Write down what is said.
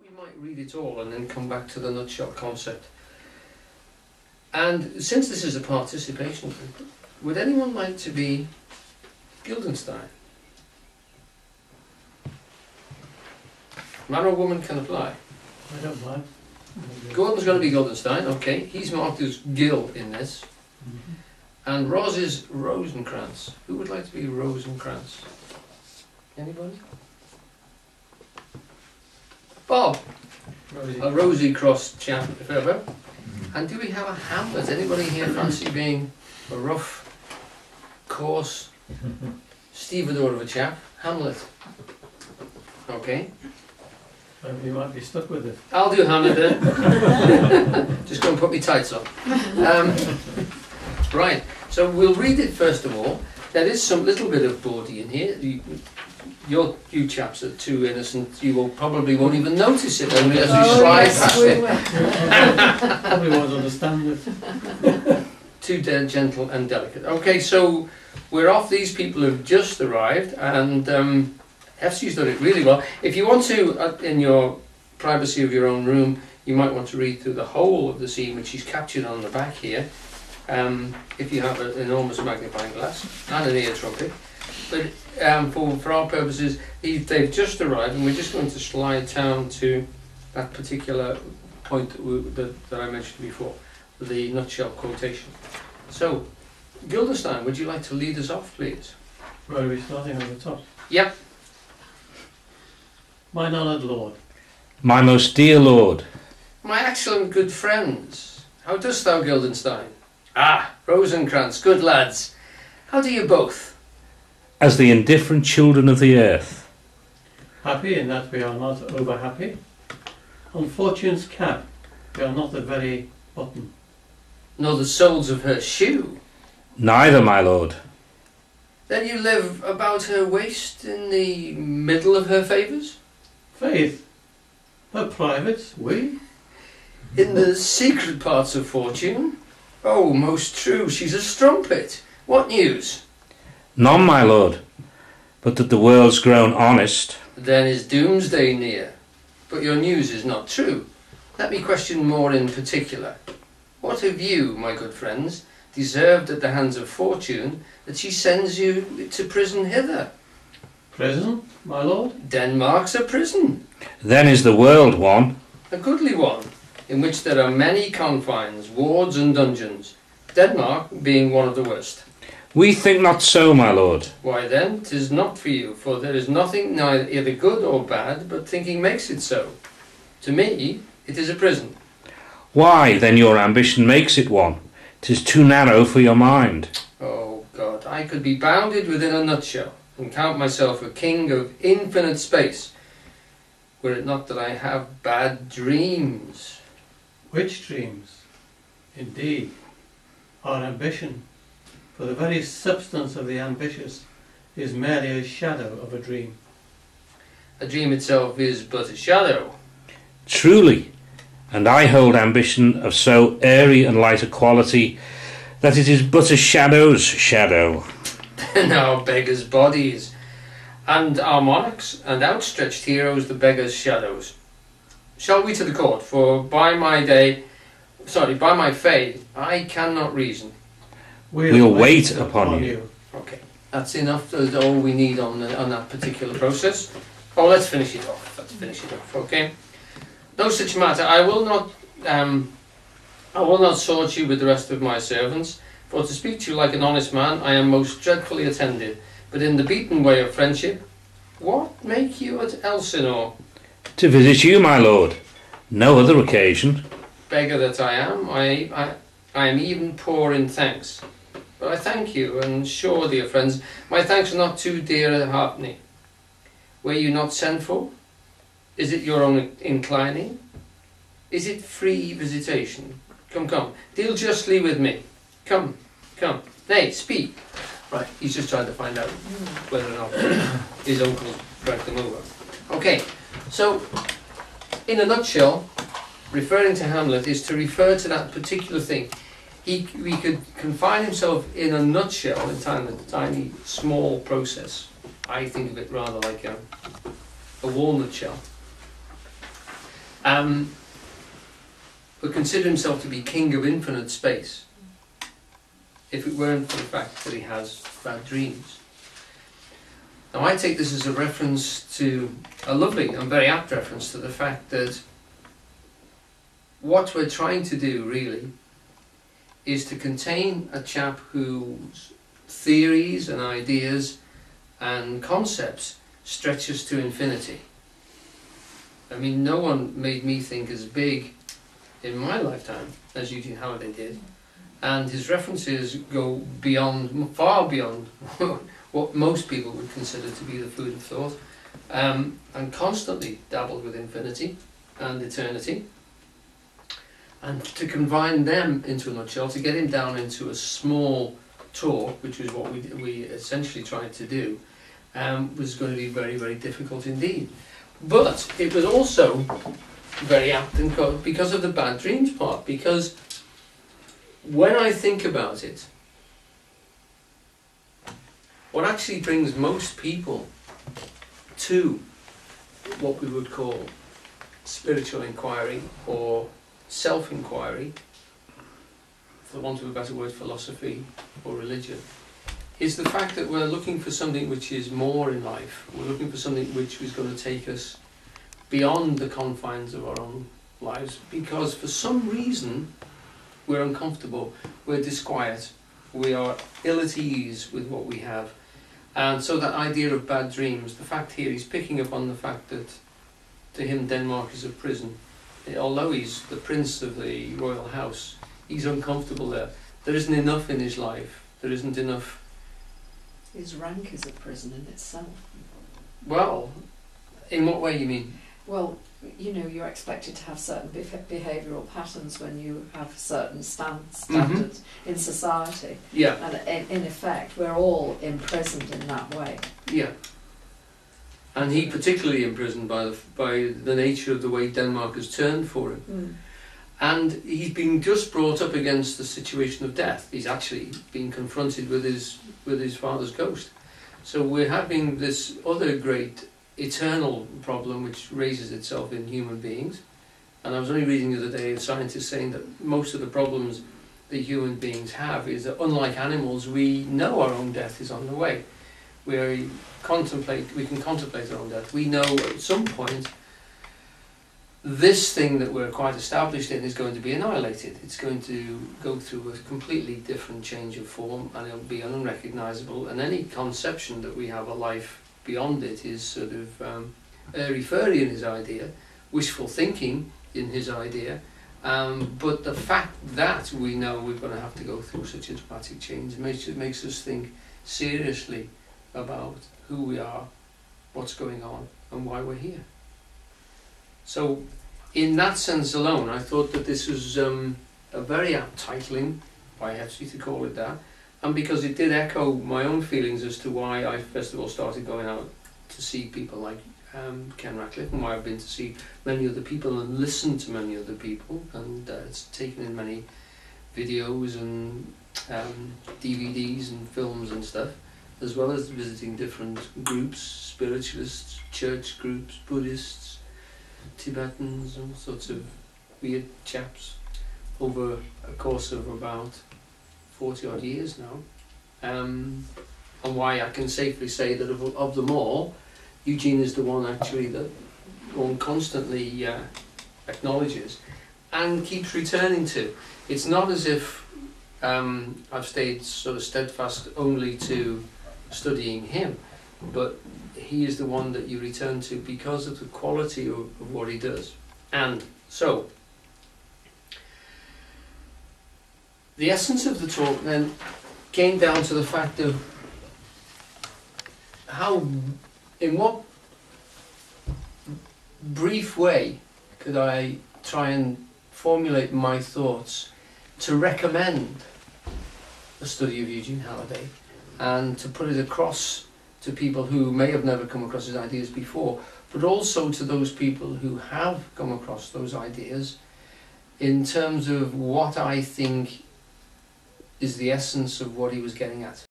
we might read it all and then come back to the nutshell concept. And since this is a participation group, would anyone like to be Guildenstern? Man or woman can apply. I don't mind. Gordon's going to be Guildenstern, okay. He's marked as Gil in this. Mm-hmm. And Ros is Rosencrantz. Who would like to be Rosencrantz? Anybody? Bob! A rosy crossed chap, if ever. And do we have a Hamlet? Anybody here fancy being a rough, coarse, stevedore of a chap? Hamlet. Okay. You might be stuck with it. I'll do Hamlet then. Just go and put me tights on. Right, so we'll read it first of all. There is some little bit of bawdy in here. You chaps are too innocent. You will probably won't even notice it only as we slide past it. Probably won't understand it. Too gentle and delicate. Okay, so we're off. These people have just arrived, and FC's done it really well. If you want to, in your privacy of your own room, you might want to read through the whole of the scene, which is captured on the back here. If you have an enormous magnifying glass and an ear trumpet. But for our purposes, they've just arrived, and we're just going to slide down to that particular point that I mentioned before, the nutshell quotation. So, Guildenstern, would you like to lead us off, please? Right, are we starting on the top? Yep. Mine honoured lord. My most dear lord. My excellent good friends, how dost thou, Guildenstern? Ah, Rosencrantz, good lads. How do you both? As the indifferent children of the earth. Happy in that we are not over happy. On fortune's cap we are not the very bottom. Nor the soles of her shoe. Neither, my lord. Then you live about her waist in the middle of her favours? Faith, her privates, we? In the secret parts of fortune? Oh, most true, she's a strumpet. What news? None, my lord, but that the world's grown honest. Then is doomsday near. But your news is not true. Let me question more in particular. What have you, my good friends, deserved at the hands of fortune that she sends you to prison hither? Prison, my lord? Denmark's a prison. Then is the world one. A goodly one, in which there are many confines, wards and dungeons, Denmark being one of the worst. We think not so, my lord. Why then, 'tis not for you, for there is nothing neither either good or bad, but thinking makes it so. To me, it is a prison. Why, then your ambition makes it one. 'Tis too narrow for your mind. Oh God, I could be bounded within a nutshell, and count myself a king of infinite space, were it not that I have bad dreams. Which dreams? Indeed, our ambition, for the very substance of the ambitious, is merely a shadow of a dream. A dream itself is but a shadow. Truly, and I hold ambition of so airy and light a quality that it is but a shadow's shadow. Then our beggars' bodies, and our monarchs and outstretched heroes the beggars' shadows. Shall we to the court? For by my fay, I cannot reason. We'll wait upon you. Okay, that's enough. That's all we need on that particular process. Oh, let's finish it off. Okay. No such matter. I will not sort you with the rest of my servants. For to speak to you like an honest man, I am most dreadfully attended. But in the beaten way of friendship, what make you at Elsinore? To visit you, my lord. No other occasion. Beggar that I am, I am even poor in thanks. But I thank you, and sure, dear friends, my thanks are not too dear a halfpenny. Were you not sent for? Is it your own inclining? Is it free visitation? Come, deal justly with me. Come, nay, speak. Right, he's just trying to find out whether or not his uncle dragged them over. Okay, so, in a nutshell, referring to Hamlet is to refer to that particular thing. We could confine himself in a nutshell, in a tiny, small process. I think of it rather like a walnut shell. would consider himself to be king of infinite space if it weren't for the fact that he has bad dreams. Now I take this as a reference to, a lovely and very apt reference to the fact that what we're trying to do really is to contain a chap whose theories and ideas and concepts stretch us to infinity. I mean, no one made me think as big in my lifetime as Eugene Halliday did, and his references go beyond, far beyond what most people would consider to be the food of thought, and constantly dabbled with infinity and eternity. And to combine them into a nutshell, to get him down into a small talk, which was what we essentially tried to do, was going to be very, very difficult indeed. But it was also very apt because of the bad dreams part, because when I think about it, what actually brings most people to what we would call spiritual inquiry or self-inquiry, for want of a better word, philosophy or religion, is the fact that we're looking for something which is more in life. We're looking for something which is going to take us beyond the confines of our own lives, because for some reason we're uncomfortable, we're disquiet, we are ill at ease with what we have. And so that idea of bad dreams, the fact here he's picking up on the fact that to him Denmark is a prison. Although he's the prince of the royal house, he's uncomfortable there. There isn't enough in his life. There isn't enough. His rank is a prison in itself. Well, in what way you mean? Well, you know, you're expected to have certain behavioural patterns when you have certain standards in society. Yeah. And in effect, we're all imprisoned in that way. Yeah. And he particularly imprisoned by the nature of the way Denmark has turned for him. Mm. And he's been just brought up against the situation of death. He's actually been confronted with his father's ghost. So we're having this other great eternal problem which raises itself in human beings. And I was only reading the other day a scientist saying that most of the problems that human beings have is that, unlike animals, we know our own death is on the way. We can contemplate our own death. We know at some point this thing that we're quite established in is going to be annihilated. It's going to go through a completely different change of form, and it'll be unrecognisable, and any conception that we have a life beyond it is sort of airy-fairy in his idea, wishful thinking in his idea, but the fact that we know we're going to have to go through such a dramatic change makes us think seriously about who we are, what's going on, and why we're here. So, in that sense alone, I thought that this was a very apt titling, if I have to call it that, and because it did echo my own feelings as to why I first of all started going out to see people like Ken Ratcliffe, and why I've been to see many other people and listened to many other people, and it's taken in many videos and DVDs and films and stuff, as well as visiting different groups, spiritualists, church groups, Buddhists, Tibetans, all sorts of weird chaps over a course of about 40 odd years now. And why I can safely say that of them all, Eugene is the one actually that one constantly acknowledges and keeps returning to. It's not as if I've stayed sort of steadfast only to studying him, but he is the one that you return to because of the quality of what he does. And so, the essence of the talk then came down to the fact of how, in what brief way could I try and formulate my thoughts to recommend the study of Eugene Halliday, and to put it across to people who may have never come across his ideas before, but also to those people who have come across those ideas, in terms of what I think is the essence of what he was getting at.